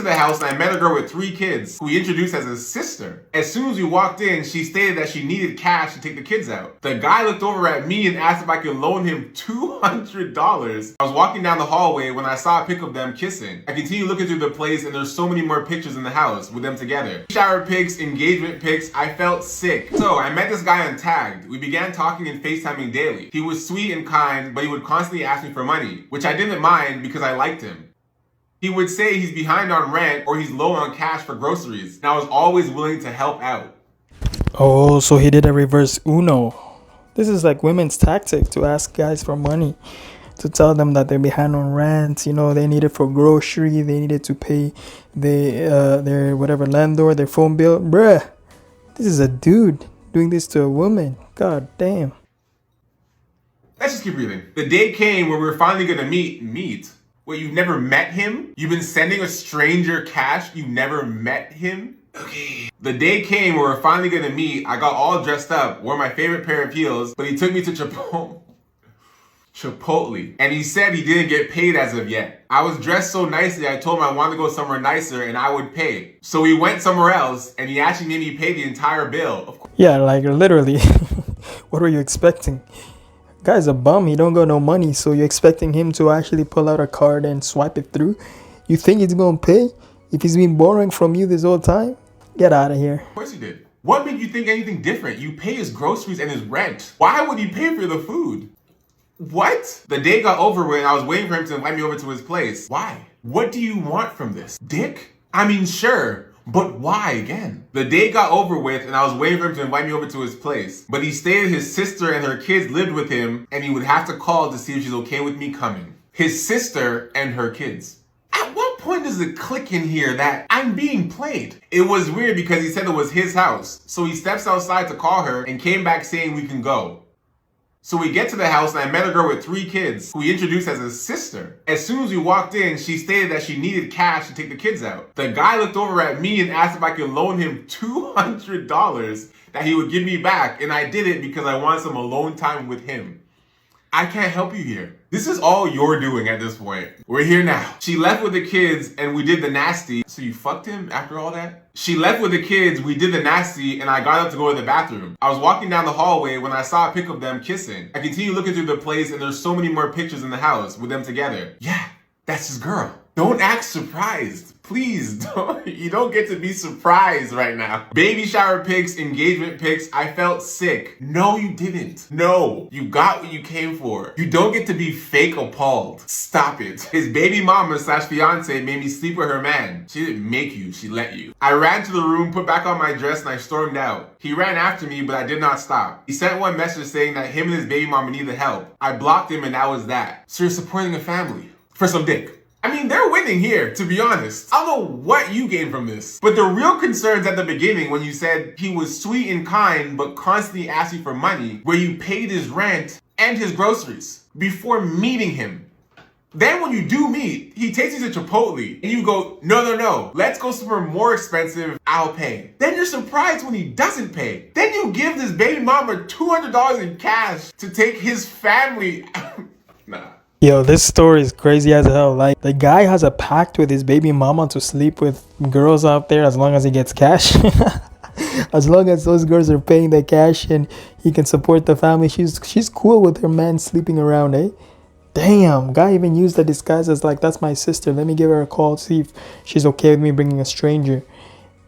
To the house, and I met a girl with 3 kids who he introduced as his sister. As soon as we walked in, she stated that she needed cash to take the kids out. The guy looked over at me and asked if I could loan him $200. I was walking down the hallway when I saw a pic of them kissing. I continued looking through the place, and there's so many more pictures in the house with them together. Shower pics, engagement pics. I felt sick. So I met this guy on Tagged. We began talking and FaceTiming daily. He was sweet and kind, but he would constantly ask me for money, which I didn't mind because I liked him. He would say he's behind on rent or he's low on cash for groceries, and I was always willing to help out. Oh, so he did a reverse Uno. This is like women's tactic to ask guys for money, to tell them that they're behind on rent. You know, they need it for grocery, they needed to pay their whatever landlord, their phone bill. Bruh, this is a dude doing this to a woman. God damn. Let's just keep reading. The day came where we were finally gonna meet. Wait, you've never met him? You've been sending a stranger cash? You've never met him? Okay. The day came where we're finally gonna meet. I got all dressed up, wore my favorite pair of heels, but he took me to Chipotle. And he said he didn't get paid as of yet. I was dressed so nicely, I told him I wanted to go somewhere nicer and I would pay. So we went somewhere else and he actually made me pay the entire bill. Of course. Yeah, like literally. What were you expecting? Guy's a bum, he don't got no money, so you're expecting him to actually pull out a card and swipe it through? You think he's gonna pay if he's been borrowing from you this whole time? Get out of here. Of course he did. What made you think anything different? You pay his groceries and his rent. Why would he pay for the food? What? The day got over with and I was waiting for him to invite me over to his place. Why? What do you want from this? Dick? I mean, sure. But why again? The day got over with and I was waiting for him to invite me over to his place. But he stated his sister and her kids lived with him and he would have to call to see if she's okay with me coming. His sister and her kids. At what point does it click in here that I'm being played? It was weird because he said it was his house. So he steps outside to call her and came back saying we can go. So we get to the house and I met a girl with 3 kids who he introduced as his sister. As soon as we walked in, she stated that she needed cash to take the kids out. The guy looked over at me and asked if I could loan him $200 that he would give me back, and I did it because I wanted some alone time with him. I can't help you here. This is all you're doing at this point. We're here now. She left with the kids and we did the nasty. So you fucked him after all that? She left with the kids, we did the nasty, and I got up to go to the bathroom. I was walking down the hallway when I saw a pic of them kissing. I continued looking through the place and there's so many more pictures in the house with them together. Yeah, that's his girl. Don't act surprised. Please don't. You don't get to be surprised right now. Baby shower pics, engagement pics. I felt sick. No, you didn't. No, you got what you came for. You don't get to be fake appalled. Stop it. His baby mama / fiance made me sleep with her man. She didn't make you, she let you. I ran to the room, put back on my dress, and I stormed out. He ran after me, but I did not stop. He sent one message saying that him and his baby mama needed help. I blocked him and that was that. So you're supporting a family for some dick. I mean, they're winning here, to be honest. I don't know what you gained from this. But the real concerns at the beginning when you said he was sweet and kind, but constantly asked you for money, where you paid his rent and his groceries before meeting him. Then when you do meet, he takes you to Chipotle and you go, no, let's go somewhere more expensive, I'll pay. Then you're surprised when he doesn't pay. Then you give this baby mama $200 in cash to take his family. Nah. Yo, this story is crazy as hell. Like, the guy has a pact with his baby mama to sleep with girls out there as long as he gets cash. As long as those girls are paying the cash and he can support the family, she's cool with her man sleeping around, eh? Damn, guy even used the disguise as like, that's my sister. Let me give her a call, see if she's okay with me bringing a stranger.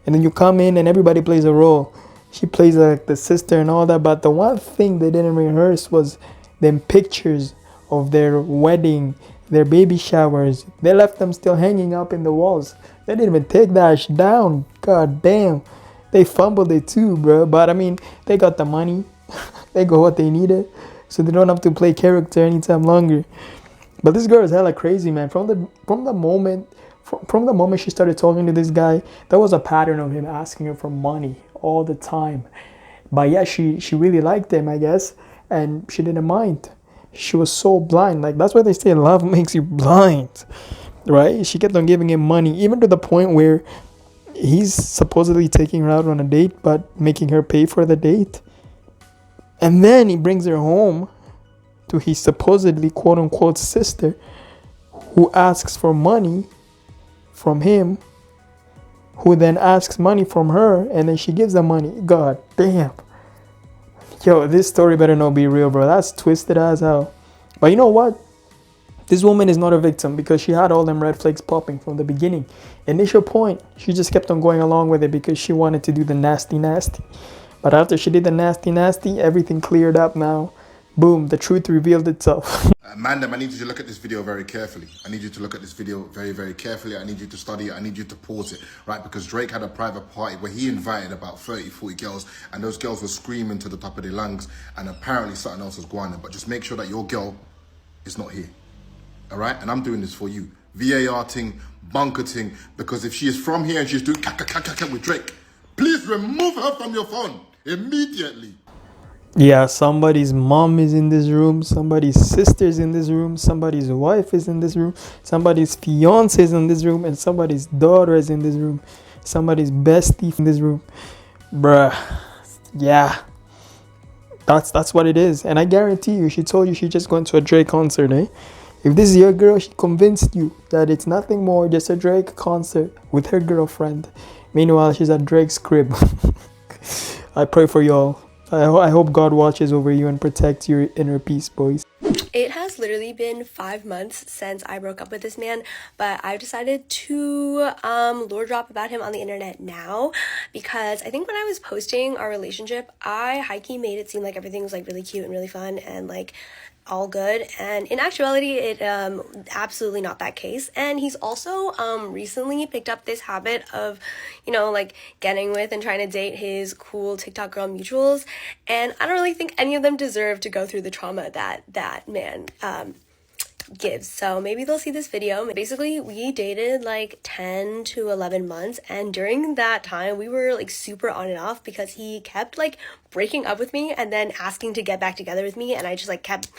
And then you come in and everybody plays a role. She plays like the sister and all that. But the one thing they didn't rehearse was them pictures of their wedding, their baby showers. They left them still hanging up in the walls. They didn't even take that shit down. God damn. They fumbled it too, bro. But I mean, they got the money. They got what they needed. So they don't have to play character anytime longer. But this girl is hella crazy, man. From the moment she started talking to this guy, there was a pattern of him asking her for money all the time. But yeah, she really liked him, I guess. And she didn't mind. She was so blind. Like, that's why they say love makes you blind, right? She kept on giving him money, even to the point where he's supposedly taking her out on a date, but making her pay for the date. And then he brings her home to his supposedly quote-unquote sister, who asks for money from him who then asks money from her, and then she gives the money. God damn. Yo, this story better not be real, bro. That's twisted as hell. But you know what? This woman is not a victim because she had all them red flags popping from the beginning. Initial point, she just kept on going along with it because she wanted to do the nasty. But after she did the nasty, everything cleared up now. Boom, the truth revealed itself. Mandem, I need you to look at this video very carefully. I need you to look at this video very, very carefully. I need you to study it. I need you to pause it, right? Because Drake had a private party where he invited about 30, 40 girls, and those girls were screaming to the top of their lungs, and apparently something else was going on. But just make sure that your girl is not here, all right? And I'm doing this for you. VAR ting, bunker ting, because if she is from here and she's doing with Drake, please remove her from your phone immediately. Yeah, somebody's mom is in this room, somebody's sister is in this room, somebody's wife is in this room, somebody's fiance is in this room, and somebody's daughter is in this room, somebody's bestie in this room. Bruh, yeah, that's what it is. And I guarantee you, she told you she just went to a Drake concert, eh? If this is your girl, she convinced you that it's nothing more, just a Drake concert with her girlfriend. Meanwhile, she's at Drake's crib. I pray for y'all. I hope God watches over you and protects your inner peace, boys. It has literally been 5 months since I broke up with this man, but I've decided to lore drop about him on the internet now because I think when I was posting our relationship, I high-key made it seem like everything was like really cute and really fun and like all good, and in actuality it absolutely not that case. And he's also recently picked up this habit of, you know, like getting with and trying to date his cool TikTok girl mutuals, and I don't really think any of them deserve to go through the trauma that man gives. So maybe they'll see this video. Basically, we dated like 10 to 11 months, and during that time we were like super on and off because he kept like breaking up with me and then asking to get back together with me, and I just like kept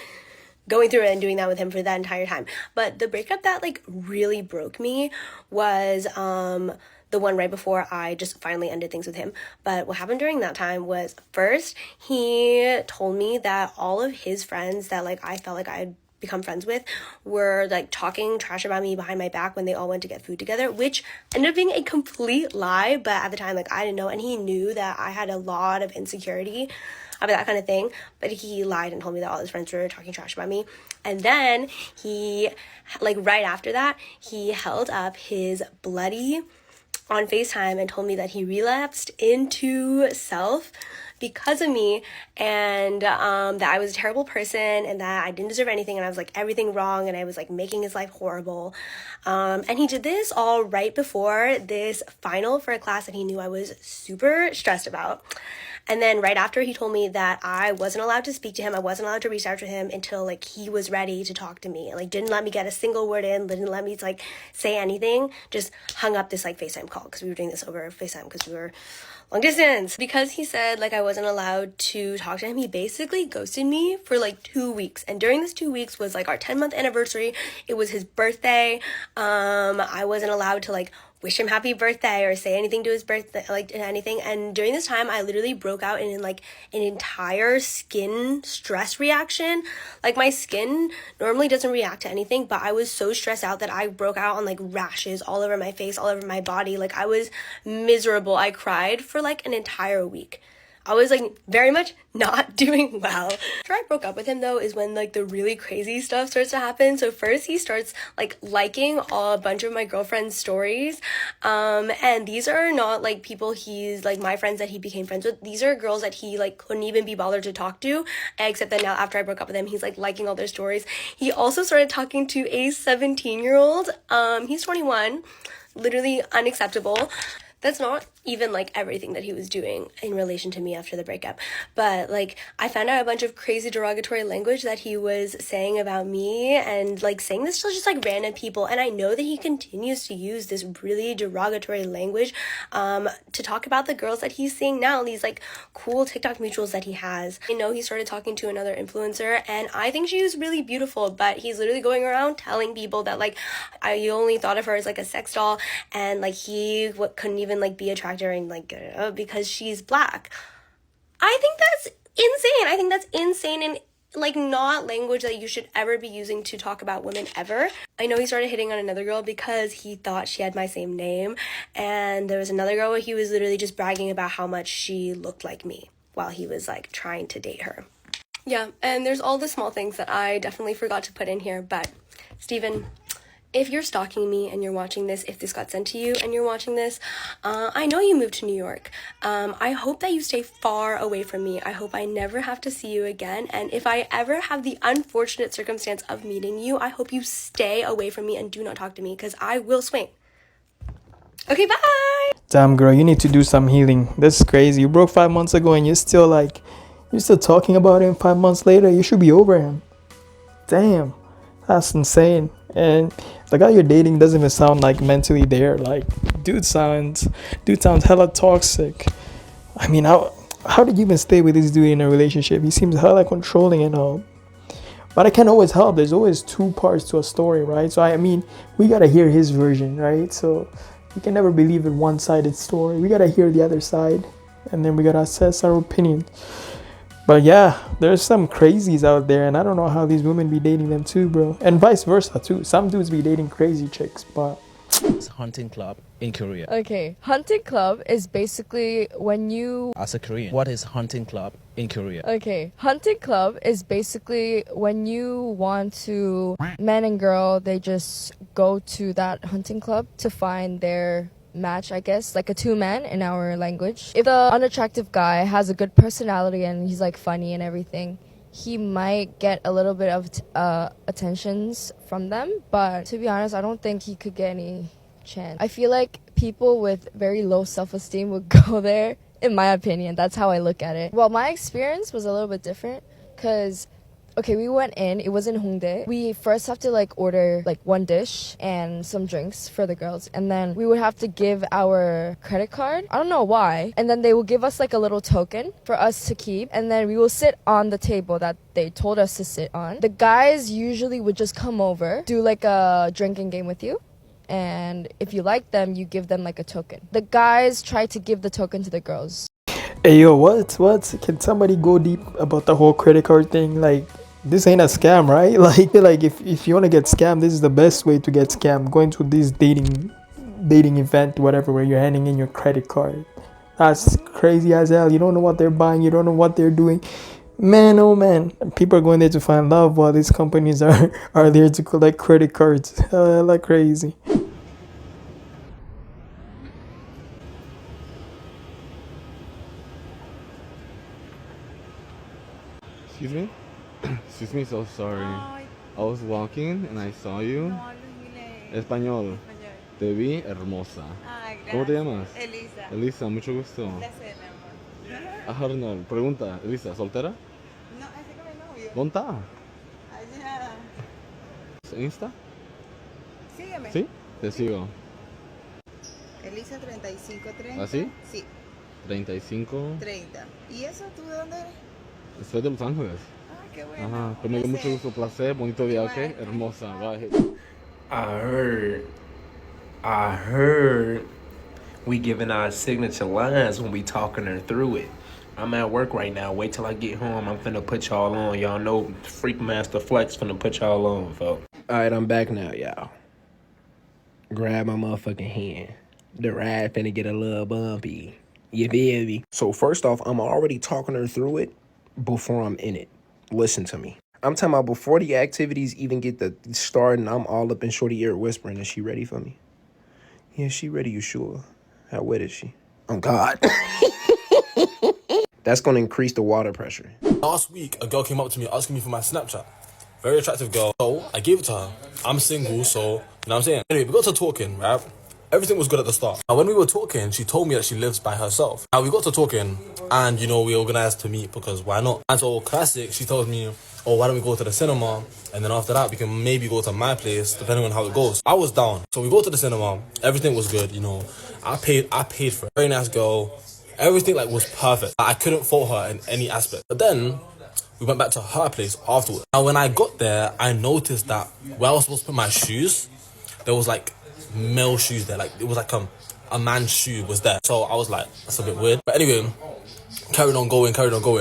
going through it and doing that with him for that entire time. But the breakup that like really broke me was the one right before I just finally ended things with him. But what happened during that time was, first, he told me that all of his friends that like I felt like I had become friends with were like talking trash about me behind my back when they all went to get food together, which ended up being a complete lie. But at the time, like, I didn't know, and he knew that I had a lot of insecurity about that kind of thing, but he lied and told me that all his friends were talking trash about me. And then he, like, right after that, he held up his bloody on FaceTime and told me that he relapsed into self because of me, and that I was a terrible person and that I didn't deserve anything, and I was like everything wrong, and I was like making his life horrible. And he did this all right before this final for a class that he knew I was super stressed about. And then right after, he told me that I wasn't allowed to speak to him, I wasn't allowed to reach out to him until like he was ready to talk to me, and like didn't let me get a single word in, didn't let me like say anything, just hung up this like FaceTime call, because we were doing this over FaceTime because we were long distance. Because he said like I wasn't allowed to talk to him, he basically ghosted me for like 2 weeks. And during this 2 weeks was like our 10-month anniversary. It was his birthday. I wasn't allowed to like wish him happy birthday or say anything to his birthday, like anything. And during this time, I literally broke out in like an entire skin stress reaction. Like, my skin normally doesn't react to anything, but I was so stressed out that I broke out on like rashes all over my face, all over my body. Like, I was miserable. I cried for like an entire week. I was like very much not doing well. After I broke up with him though is when like the really crazy stuff starts to happen. So first, he starts like liking a bunch of my girlfriend's stories, and these are not like people he's like my friends that he became friends with. These are girls that he like couldn't even be bothered to talk to, except that now after I broke up with him, he's like liking all their stories. He also started talking to a 17-year-old. He's 21. Literally unacceptable. That's not even like everything that he was doing in relation to me after the breakup, but like I found out a bunch of crazy derogatory language that he was saying about me, and like saying this to just like random people. And I know that he continues to use this really derogatory language to talk about the girls that he's seeing now, these like cool TikTok mutuals that he has. I know he started talking to another influencer, and I think she was really beautiful, but he's literally going around telling people that like I only thought of her as like a sex doll, and like he couldn't even like be attracted and like because she's black. I think that's insane. I think that's insane and like not language that you should ever be using to talk about women ever. I know he started hitting on another girl because he thought she had my same name, and there was another girl where he was literally just bragging about how much she looked like me while he was like trying to date her. Yeah, and there's all the small things that I definitely forgot to put in here, but Steven, if you're stalking me and you're watching this, if this got sent to you and you're watching this, I know you moved to New York. I hope that you stay far away from me. I hope I never have to see you again. And if I ever have the unfortunate circumstance of meeting you, I hope you stay away from me and do not talk to me, because I will swing. Okay, bye! Damn, girl, you need to do some healing. This is crazy. You broke 5 months ago and you're still talking about him 5 months later. You should be over him. Damn, that's insane. And the guy you're dating doesn't even sound like mentally there. Like, dude sounds hella toxic. I mean, how did you even stay with this dude in a relationship? He seems hella controlling and all. But I can't always help. There's always two parts to a story, right? So I mean, we gotta hear his version, right? So we can never believe in one-sided story. We gotta hear the other side, and then we gotta assess our opinion. But yeah, there's some crazies out there, and I don't know how these women be dating them too, bro. And vice versa too. Some dudes be dating crazy chicks, but It's hunting club in Korea. Okay, hunting club is basically when you... As a Korean, what is hunting club in Korea? Okay, hunting club is basically when you want to... Men and girl, they just go to that hunting club to find their match, I guess, like a two-man in our language. If the unattractive guy has a good personality and he's like funny and everything, he might get a little bit of attentions from them, but to be honest, I don't think he could get any chance. I feel like people with very low self-esteem would go there, in my opinion. That's how I look at it. Well, my experience was a little bit different because okay, we went in, it was in Hongdae. We first have to order one dish and some drinks for the girls, and then we would have to give our credit card. I don't know why. And then they will give us a little token for us to keep, and then we will sit on the table that they told us to sit on. The guys usually would just come over, do a drinking game with you, and if you like them, you give them a token. The guys try to give the token to the girls. hey yo, what? Can somebody go deep about the whole credit card thing? This ain't a scam, right? If you want to get scammed, this is the best way to get scammed. Going to this dating event, whatever, where you're handing in your credit card. That's crazy as hell. You don't know what they're buying. You don't know what they're doing. Man, oh man. People are going there to find love while these companies are there to collect credit cards. Hella crazy. Excuse me? Excuse me, so sorry. I was walking and I saw you. No hablo inglés. Español. Español. Te vi hermosa. Ay, gracias. ¿Cómo te llamas? Elisa. Elisa, mucho gusto. Placer, mi amor. Ajá, Arnold. Pregunta, Elisa, ¿soltera? No, así con mi novio. ¿Dónde está? Allá. ¿En Insta? Sígueme. ¿Sí? Te sigo. Elisa 3530. ¿Así? Sí, 35. 30. ¿Y eso tú de dónde eres? Soy de Los Ángeles. Ah, qué bueno. Ajá, pues me dio mucho Placer. gusto, placer, bonito día, ¿ok? Igual. Hermosa, bye. I heard we giving our signature lines when we talking her through it. I'm at work right now. Wait till I get home. I'm finna put y'all on. Y'all know Freak Master Flex finna put y'all on, folks. Alright, I'm back now, y'all. Grab my motherfucking hand. The ride finna get a little bumpy. You feel me? So first off, I'm already talking her through it before I'm in it. Listen to me. I'm talking about before the activities even get the starting, I'm all up in shorty ear whispering. Is she ready for me? Yeah, she ready, you sure? How wet is she? Oh, God. That's going to increase the water pressure. Last week, a girl came up to me asking me for my Snapchat. Very attractive girl. So, I gave it to her. I'm single, so, you know what I'm saying? Anyway, we got to talking, right? Everything was good at the start. Now, when we were talking, she told me that she lives by herself. Now, we got to talking, and, we organized to meet, because why not? And so, classic, she told me, oh, why don't we go to the cinema? And then after that, we can maybe go to my place, depending on how it goes. I was down. So we go to the cinema. Everything was good, I paid for it. Very nice girl. Everything, was perfect. I couldn't fault her in any aspect. But then, we went back to her place afterwards. Now, when I got there, I noticed that where I was supposed to put my shoes, there was, male shoes there. It was a man's shoe was there. So I was like, that's a bit weird. But anyway, carried on going.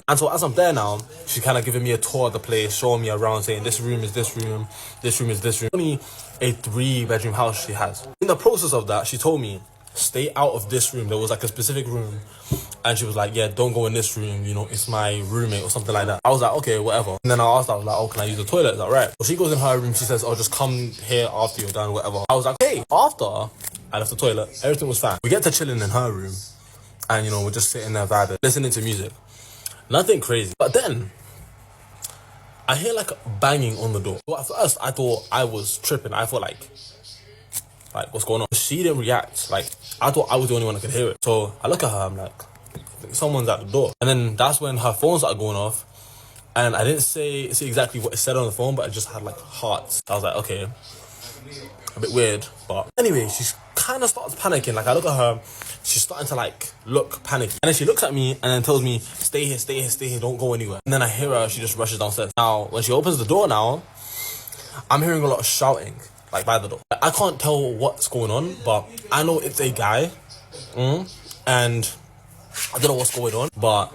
And so as I'm there now, she's kind of giving me a tour of the place, showing me around, saying this room is this room, this room is this room. Only a 3-bedroom house she has. In the process of that, she told me, stay out of this room. There was like a specific room, and she was like, yeah, don't go in this room, you know, it's my roommate or something like that. I was like, okay, whatever. And then I asked her, I was like, oh, can I use the toilet? Is that right? So she goes in her room, she says, oh, just come here after you're done, whatever. I was like, hey, after I left the toilet, everything was fine. We get to chilling in her room, and you know, we're just sitting there vibing, listening to music. Nothing crazy. But then I hear like banging on the door. So at first I thought I was tripping. I thought like what's going on? She didn't react. Like, I thought I was the only one that could hear it. So I look at her, I'm like, I think someone's at the door. And then that's when her phone started going off. And I didn't see exactly what it said on the phone, but it just had like hearts. I was like, okay, a bit weird. But anyway, she kind of starts panicking. Like, I look at her, she's starting to like look panicky. And then she looks at me and then tells me, stay here, don't go anywhere. And then I hear her, she just rushes downstairs. Now, when she opens the door now, I'm hearing a lot of shouting, like by the door. I can't tell what's going on, but I know it's a guy. And I don't know what's going on, but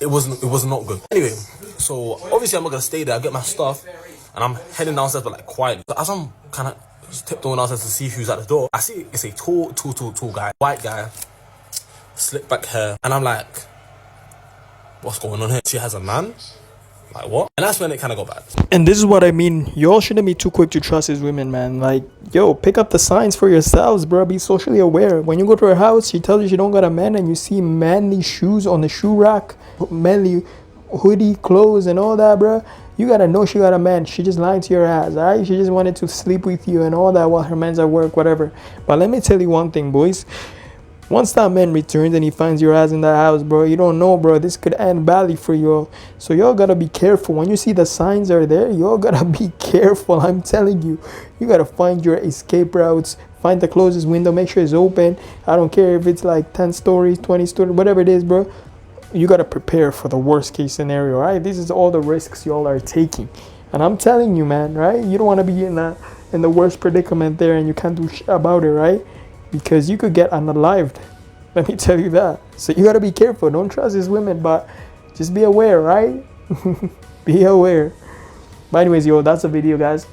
it was not good. Anyway, so obviously I'm not gonna stay there. I get my stuff and I'm heading downstairs, but like quietly. So as I'm kind of tiptoeing downstairs to see who's at the door, I see it's a tall guy, white guy, slick back hair, and I'm like, what's going on here? She has a man? Like, what? And that's when it kind of got bad. And this is what I mean. Y'all shouldn't be too quick to trust these women, man. Like, yo, pick up the signs for yourselves, bro. Be socially aware. When you go to her house, she tells you she don't got a man, and you see manly shoes on the shoe rack, manly hoodie, clothes, and all that, bro. You gotta know she got a man. She just lied to your ass, alright? She just wanted to sleep with you and all that while her man's at work, whatever. But let me tell you one thing, boys. Once that man returns and he finds your ass in that house, bro, you don't know, bro. This could end badly for you all. So y'all gotta be careful. When you see the signs are there, y'all gotta be careful. I'm telling you. You gotta find your escape routes. Find the closest window. Make sure it's open. I don't care if it's like 10 stories, 20 stories, whatever it is, bro. You gotta prepare for the worst case scenario, right? This is all the risks y'all are taking. And I'm telling you, man, right? You don't want to be in the worst predicament there and you can't do shit about it, right? Because you could get unalived. Let me tell you that. So you gotta be careful. Don't trust these women, but just be aware, right? Be aware. But anyways, yo, that's the video, guys.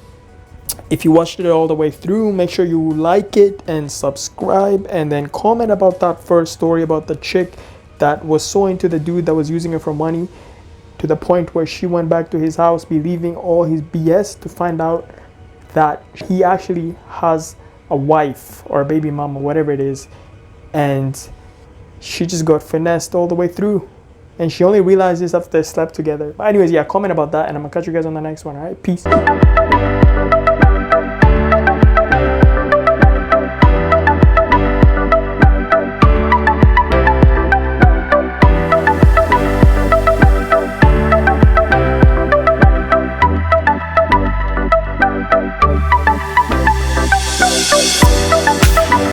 If you watched it all the way through, make sure you like it and subscribe, and then comment about that first story about the chick that was so into the dude that was using her for money to the point where she went back to his house believing all his BS to find out that he actually has a wife or a baby mama, whatever it is, and she just got finessed all the way through, and she only realized this after they slept together. But anyways, yeah, comment about that, and I'm gonna catch you guys on the next one. All right, peace.